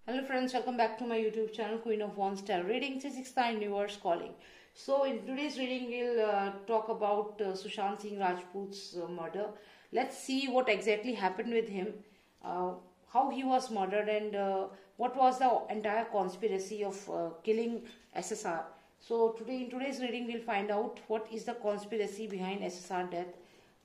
Hello friends, welcome back to my YouTube channel Queen of Wands Tarot Reading 369 Universe Calling. So in today's reading we'll talk about Sushant Singh Rajput's murder. Let's see what exactly happened with him, how he was murdered and what was the entire conspiracy of killing SSR. So in today's reading we'll find out what is the conspiracy behind SSR death,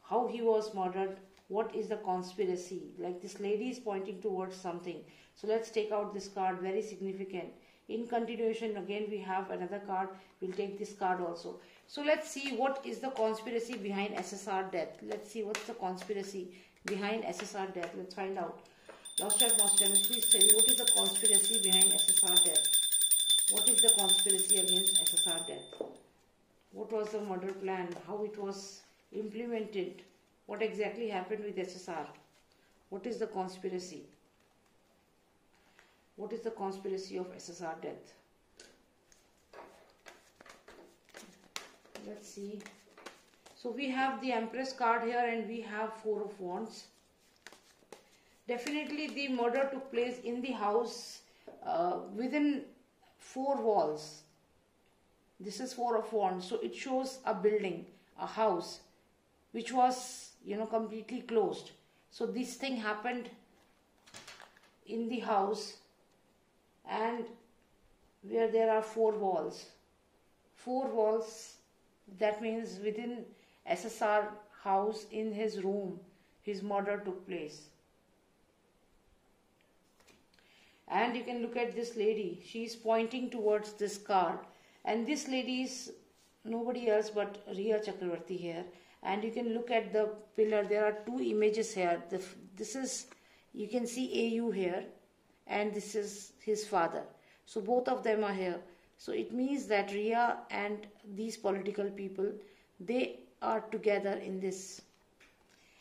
how he was murdered, what is the conspiracy. Like this lady is pointing towards something. So let's take out this card, very significant. In continuation, again we have another card. We'll take this card also. So let's see what is the conspiracy behind SSR death. Let's see what's the conspiracy behind SSR death. Let's find out. Lost Chef Nostradamus, please tell me what is the conspiracy behind SSR death. What is the conspiracy against SSR death? What was the murder plan? How it was implemented? What exactly happened with SSR? What is the conspiracy? What is the conspiracy of SSR death? Let's see. So we have the Empress card here and we have Four of Wands. Definitely the murder took place in the house within four walls. This is Four of Wands. So it shows a building, a house, which was, completely closed. So this thing happened in the house and where there are four walls. Four walls, that means within SSR house, in his room, his murder took place. And you can look at this lady. She is pointing towards this card. And this lady is nobody else but Riya Chakravarti here. And you can look at the pillar. There are two images here. This is, you can see AU here. And this is his father. So both of them are here. So it means that Riya and these political people, they are together in this.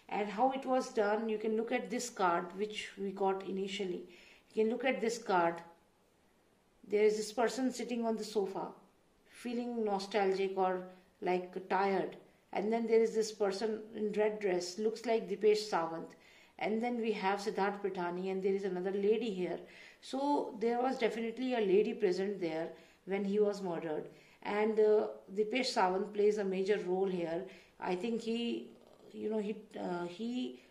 And how it was done, you can look at this card which we got initially. You can look at this card. There is this person sitting on the sofa, feeling nostalgic or like tired. And then there is this person in red dress, looks like Dipesh Sawant. And then we have Siddharth Pithani and there is another lady here. So there was definitely a lady present there when he was murdered. And Dipesh Sawant plays a major role here. I think he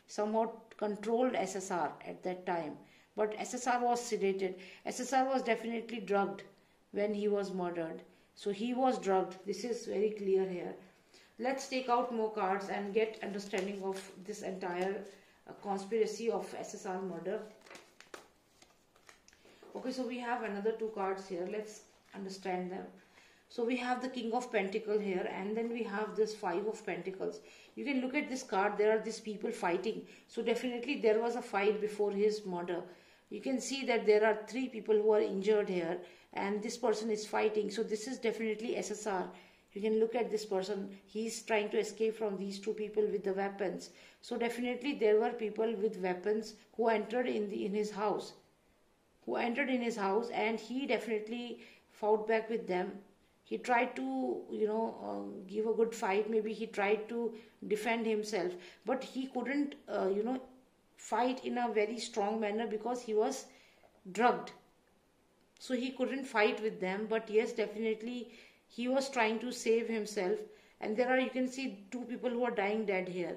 somehow controlled SSR at that time. But SSR was sedated. SSR was definitely drugged when he was murdered. So he was drugged. This is very clear here. Let's take out more cards and get understanding of this entire conspiracy of SSR murder. Okay, so we have another two cards here. Let's understand them. So we have the King of Pentacles here and then we have this Five of Pentacles. You can look at this card. There are these people fighting. So definitely there was a fight before his murder. You can see that there are three people who are injured here and this person is fighting. So this is definitely SSR. You can look at this person. He's trying to escape from these two people with the weapons. So definitely there were people with weapons who entered in his house. And he definitely fought back with them. He tried to, give a good fight. Maybe he tried to defend himself. But he couldn't, fight in a very strong manner because he was drugged. So he couldn't fight with them. But yes, definitely he was trying to save himself. And there are, you can see two people who are dying dead here.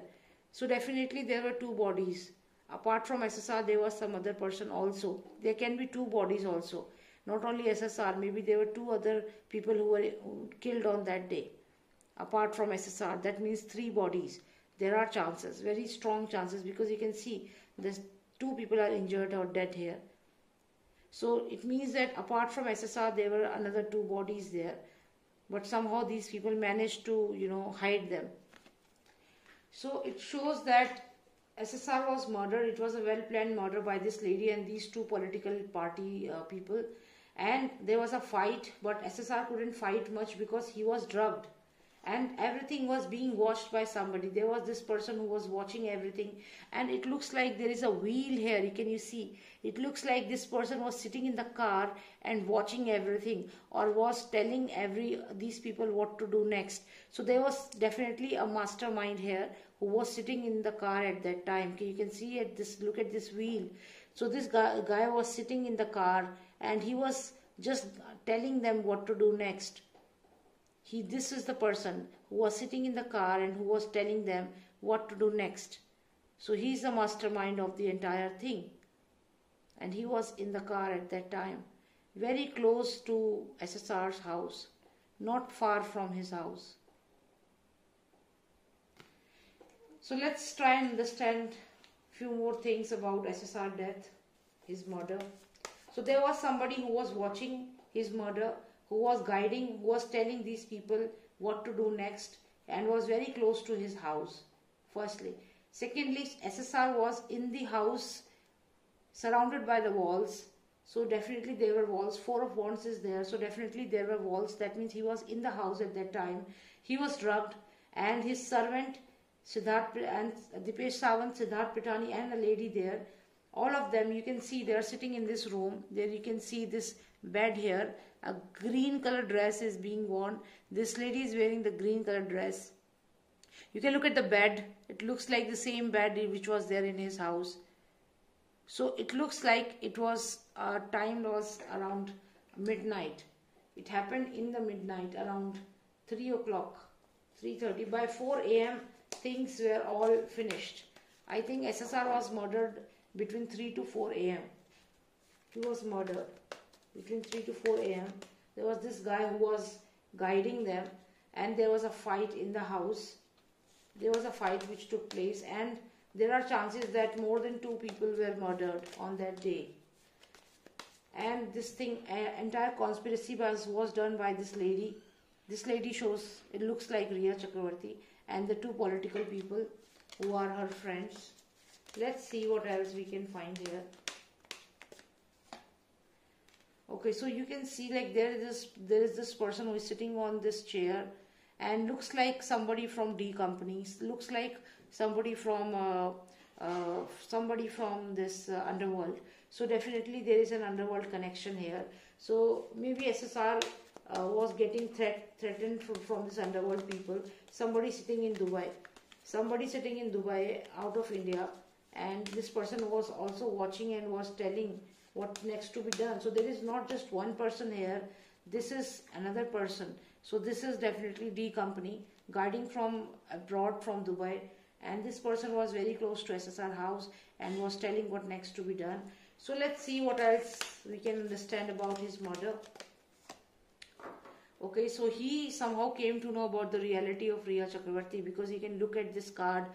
So definitely there were two bodies. Apart from SSR, there was some other person also. There can be two bodies also. Not only SSR, maybe there were two other people who were killed on that day. Apart from SSR, that means three bodies. There are chances, very strong chances, because you can see there's two people are injured or dead here. So it means that apart from SSR, there were another two bodies there. But somehow these people managed to, hide them. So it shows that SSR was murdered. It was a well-planned murder by this lady and these two political party people. And there was a fight, but SSR couldn't fight much because he was drugged. And everything was being watched by somebody. There was this person who was watching everything. And it looks like there is a wheel here. Can you see? It looks like this person was sitting in the car and watching everything. Or was telling these people what to do next. So there was definitely a mastermind here who was sitting in the car at that time. You can see at this, look at this wheel. So this guy was sitting in the car and he was just telling them what to do next. This is the person who was sitting in the car and who was telling them what to do next. So he's the mastermind of the entire thing. And he was in the car at that time, very close to SSR's house, not far from his house. So let's try and understand few more things about SSR death, his murder. So there was somebody who was watching his murder, who was guiding, who was telling these people what to do next, and was very close to his house, firstly. Secondly, SSR was in the house surrounded by the walls. So definitely there were walls. 4 of Wands is there. So definitely there were walls. That means he was in the house at that time. He was drugged, and his servant Siddharth and Dipesh Sawant, Siddharth Pitani, and a lady there. All of them, you can see they are sitting in this room. There you can see this bed here. A green color dress is being worn. This lady is wearing the green color dress. You can look at the bed. It looks like the same bed which was there in his house. So it looks like it was, time was around midnight. It happened in the midnight around 3 o'clock, 3:30. By 4 a.m. things were all finished. I think SSR was murdered between 3 to 4 a.m. He was murdered between 3 to 4 a.m. There was this guy who was guiding them, and there was a fight in the house. There was a fight which took place, and there are chances that more than 2 people were murdered on that day. And this thing, entire conspiracy was done by this lady. This lady shows, it looks like Riya Chakravarti, and the 2 political people who are her friends. Let's see what else we can find here. Okay, so you can see like there is this person who is sitting on this chair and looks like somebody from D Company. Looks like somebody from this underworld. So definitely there is an underworld connection here. So maybe SSR was getting threatened from this underworld people. Somebody sitting in Dubai. Somebody sitting in Dubai out of India. And this person was also watching and was telling what next to be done. So there is not just one person here. This is another person. So this is definitely D Company guiding from abroad from Dubai. And this person was very close to SSR house and was telling what next to be done. So let's see what else we can understand about his murder. Okay, so he somehow came to know about the reality of Riya Chakravarti, because you can look at this card.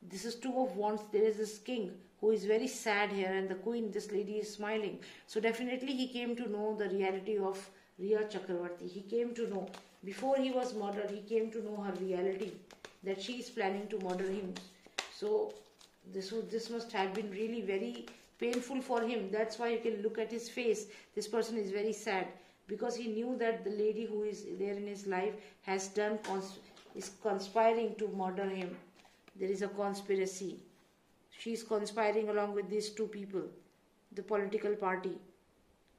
This is 2 of Wands. There is this king who is very sad here, and the queen, this lady, is smiling. So definitely he came to know the reality of Riya Chakravarti. He came to know, before he was murdered, he came to know her reality, that she is planning to murder him. So this must have been really very painful for him. That's why you can look at his face. This person is very sad, because he knew that the lady who is there in his life is conspiring to murder him. There is a conspiracy. She is conspiring along with these 2 people, the political party,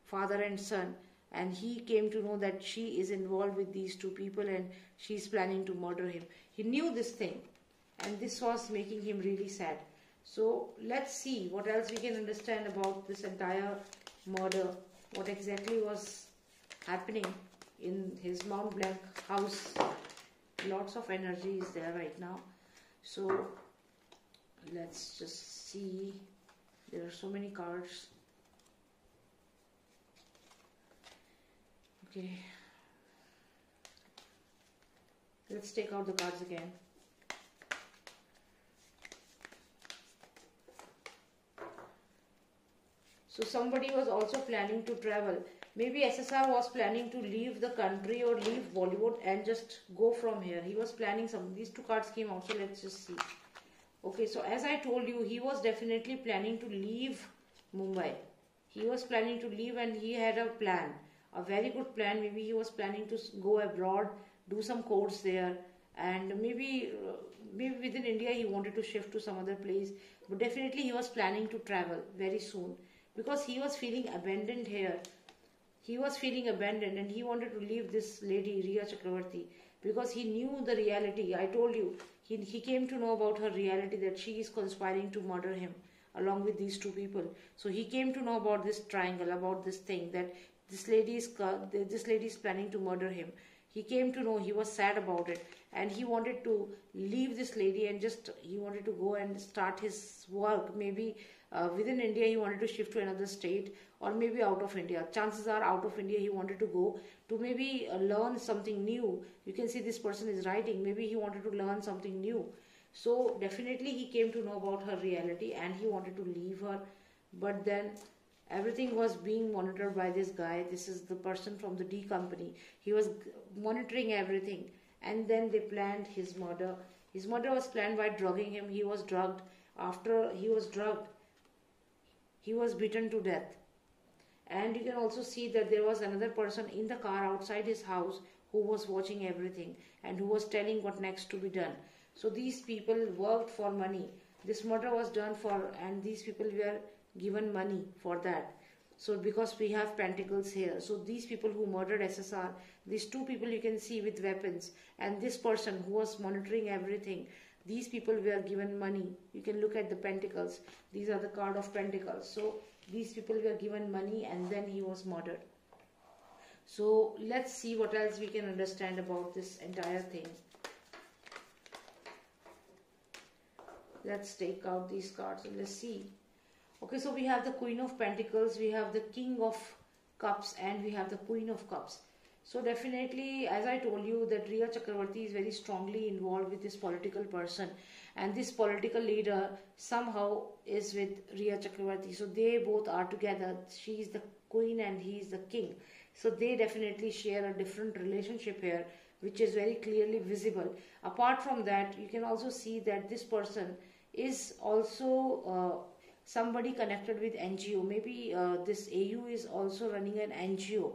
father and son. And he came to know that she is involved with these 2 people and she is planning to murder him. He knew this thing, and this was making him really sad. So let's see what else we can understand about this entire murder. What exactly was happening in his Mont Blanc house. Lots of energy is there right now. So let's just see. There are so many cards. Okay. Let's take out the cards again. So somebody was also planning to travel. Maybe SSR was planning to leave the country or leave Bollywood and just go from here. He was planning something. These 2 cards came out, so let's just see. Okay, so as I told you, he was definitely planning to leave Mumbai. He was planning to leave, and he had a plan, a very good plan. Maybe he was planning to go abroad, do some course there, and maybe within India he wanted to shift to some other place. But definitely he was planning to travel very soon, because he was feeling abandoned here. He was feeling abandoned, and he wanted to leave this lady, Riya Chakravarti, because he knew the reality. I told you, he came to know about her reality, that she is conspiring to murder him. along with these two people. So he came to know about this triangle, about this thing, that this lady is planning to murder him. He came to know, he was sad about it, and he wanted to leave this lady and just he wanted to go and start his work. Maybe within India he wanted to shift to another state, or maybe out of India. Chances are out of India he wanted to go to maybe learn something new. You can see this person is writing. Maybe he wanted to learn something new. So definitely he came to know about her reality and he wanted to leave her. But then everything was being monitored by this guy. This is the person from the D company. He was monitoring everything, and then they planned his murder. His murder was planned by drugging him. He was drugged. After he was drugged, he was beaten to death. And you can also see that there was another person in the car outside his house who was watching everything and who was telling what next to be done. So these people worked for money. This murder was done for, and these people were given money for that. So because we have pentacles here, so these people who murdered SSR, these two people you can see with weapons, and this person who was monitoring everything, these people were given money. You can look at the pentacles. These are the card of pentacles. So these people were given money and then he was murdered. So let's see what else we can understand about this entire thing. Let's take out these cards and let's see. Okay, so we have the Queen of Pentacles, we have the King of Cups, and we have the Queen of Cups. So definitely, as I told you, that Riya Chakravarti is very strongly involved with this political person, and this political leader somehow is with Riya Chakravarti. So they both are together. She is the queen and he is the king. So they definitely share a different relationship here, which is very clearly visible. Apart from that, you can also see that this person is also somebody connected with NGO. Maybe this AU is also running an NGO,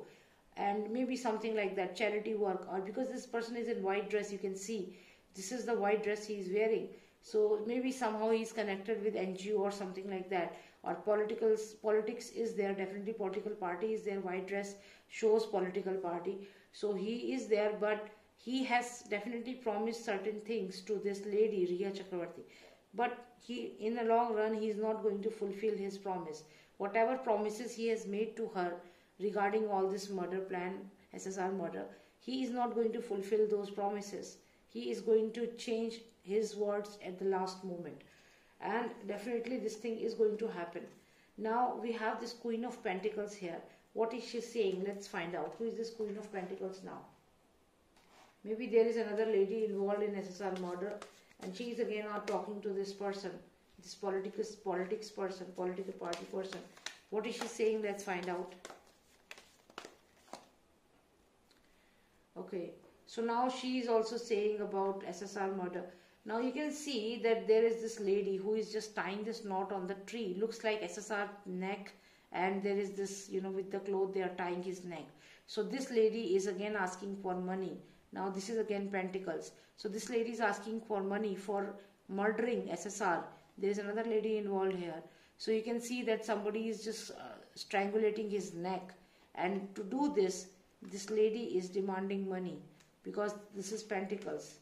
and maybe something like that, charity work. Or because this person is in white dress, you can see this is the white dress he is wearing. So maybe somehow he is connected with NGO or something like that. Or politics is there, definitely political party is there. White dress shows political party. So he is there, but he has definitely promised certain things to this lady, Riya Chakravarti. But he, in the long run, he is not going to fulfill his promise. Whatever promises he has made to her regarding all this murder plan, SSR murder, he is not going to fulfill those promises. He is going to change his words at the last moment. And definitely this thing is going to happen. Now we have this Queen of Pentacles here. What is she saying? Let's find out. Who is this Queen of Pentacles now? Maybe there is another lady involved in SSR murder, and she is again not talking to this person, this politics person, political party person. What is she saying? Let's find out. Okay, so now she is also saying about SSR murder. Now you can see that there is this lady who is just tying this knot on the tree. Looks like SSR neck, and there is this, with the cloth they are tying his neck. So this lady is again asking for money. Now this is again Pentacles. So this lady is asking for money for murdering SSR. There is another lady involved here. So you can see that somebody is just strangulating his neck. And to do this, this lady is demanding money because this is Pentacles.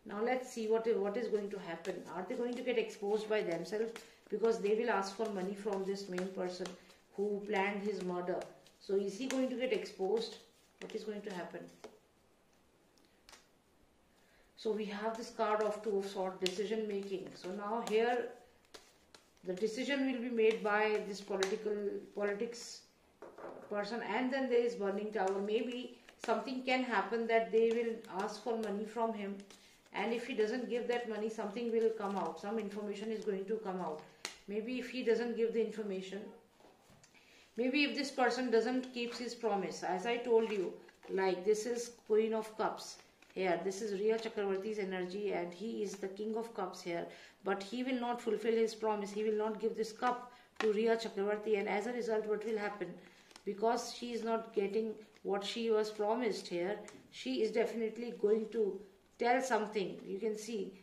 Now let's see what is going to happen. Are they going to get exposed by themselves? Because they will ask for money from this main person who planned his murder. So is he going to get exposed? What is going to happen? So we have this card of Two of Swords, decision making. So now here the decision will be made by this politics person, and then there is Burning Tower. Maybe something can happen that they will ask for money from him, and if he doesn't give that money, something will come out. Some information is going to come out. Maybe if he doesn't give the information, maybe if this person doesn't keep his promise, as I told you, like this is Queen of Cups. Here, this is Riya Chakravarti's energy, and he is the King of Cups here. But he will not fulfill his promise. He will not give this cup to Riya Chakravarti, and as a result, what will happen? Because she is not getting what she was promised here, she is definitely going to tell something. You can see,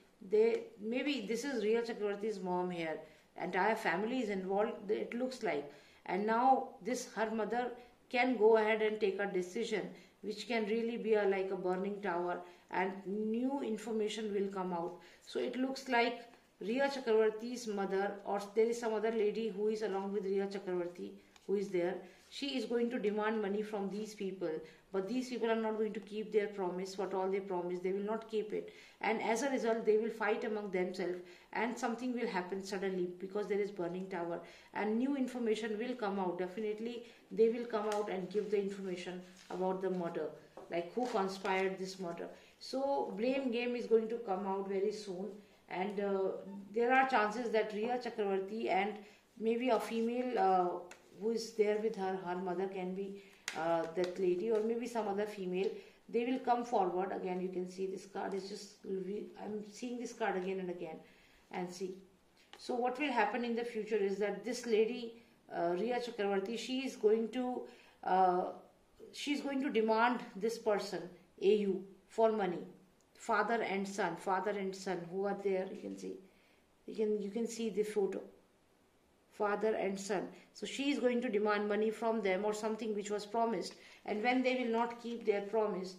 maybe this is Riya Chakravarti's mom here. Entire family is involved, it looks like. And now her mother can go ahead and take a decision which can really be like a burning tower, and new information will come out. So it looks like Riya Chakravarti's mother, or there is some other lady who is along with Riya Chakravarti, who is there. She is going to demand money from these people, but these people are not going to keep their promise. What all they promised, they will not keep it, and as a result they will fight among themselves, and something will happen suddenly because there is burning tower, and new information will come out. Definitely they will come out and give the information about the murder, like who conspired this murder. So blame game is going to come out very soon, and there are chances that Riya Chakravarti and maybe a female who is there with her mother can be that lady, or maybe some other female, they will come forward. Again, you can see this card is just, I'm seeing this card again and again, and see. So what will happen in the future is that this lady, Riya Chakravarti, she's going to demand this person, AU, for money. Father and son who are there. You can see, you can see the photo, father and son. So she is going to demand money from them, or something which was promised, and when they will not keep their promise,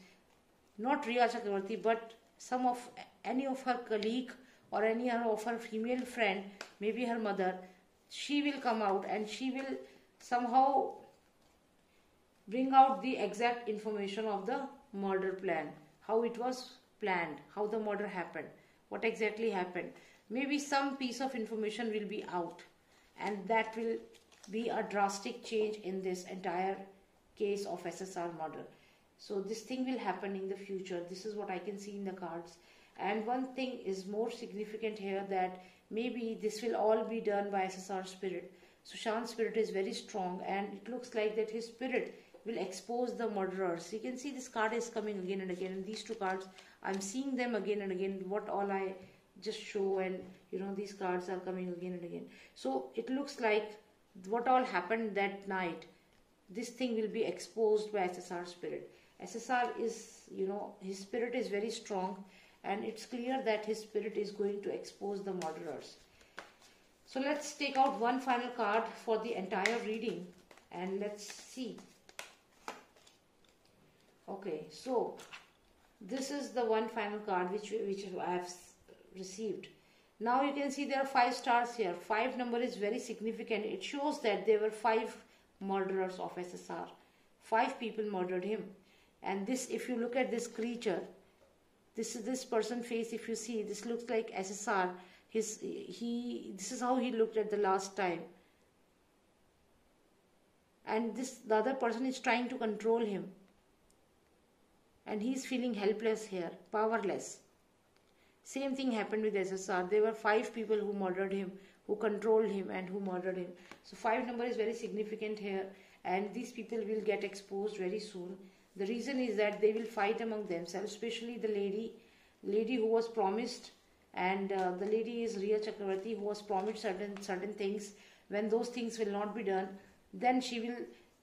not Riya Chakravarti, but any of her colleague or any of her female friend, maybe her mother, she will come out and she will somehow bring out the exact information of the murder plan, how it was planned, how the murder happened, what exactly happened. Maybe some piece of information will be out, and that will be a drastic change in this entire case of SSR murder. So this thing will happen in the future. This is what I can see in the cards. And one thing is more significant here, that maybe this will all be done by SSR spirit. Sushant's spirit is very strong, and it looks like that his spirit will expose the murderers. You can see this card is coming again and again, and these two cards, I'm seeing them again and again, what all I just show, and these cards are coming again and again. So it looks like what all happened that night, this thing will be exposed by SSR spirit. SSR is, his spirit is very strong, and it's clear that his spirit is going to expose the murderers. So let's take out one final card for the entire reading, and let's see. Okay, so this is the one final card which I have received. Now you can see there are 5 stars here. 5 number is very significant. It shows that there were 5 murderers of SSR. 5 people murdered him. And this, if you look at this creature, this person face, if you see, this looks like SSR. This is how he looked at the last time. And the other person is trying to control him. And he is feeling helpless here, powerless. Same thing happened with SSR. There were 5 people who murdered him, who controlled him, and who murdered him. So 5 number is very significant here, and these people will get exposed very soon. The reason is that they will fight among themselves, especially the lady who was promised, and the lady is Riya Chakravarti, who was promised certain things. When those things will not be done, then she will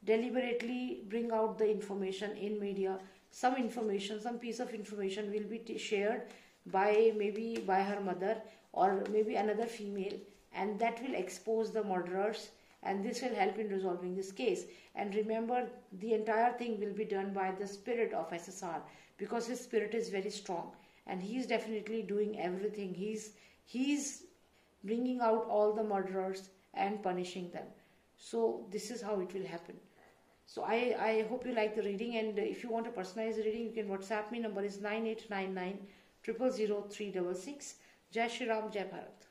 deliberately bring out the information in media. Some information, some piece of information will be shared maybe by her mother, or maybe another female, and that will expose the murderers, and this will help in resolving this case. And remember, the entire thing will be done by the spirit of SSR, because his spirit is very strong, and he is definitely doing everything. He's bringing out all the murderers and punishing them. So this is how it will happen. So I hope you like the reading, and if you want a personalized reading, you can WhatsApp me. Number is 9899 000 366. Jai Shri Ram, Jai Bharat.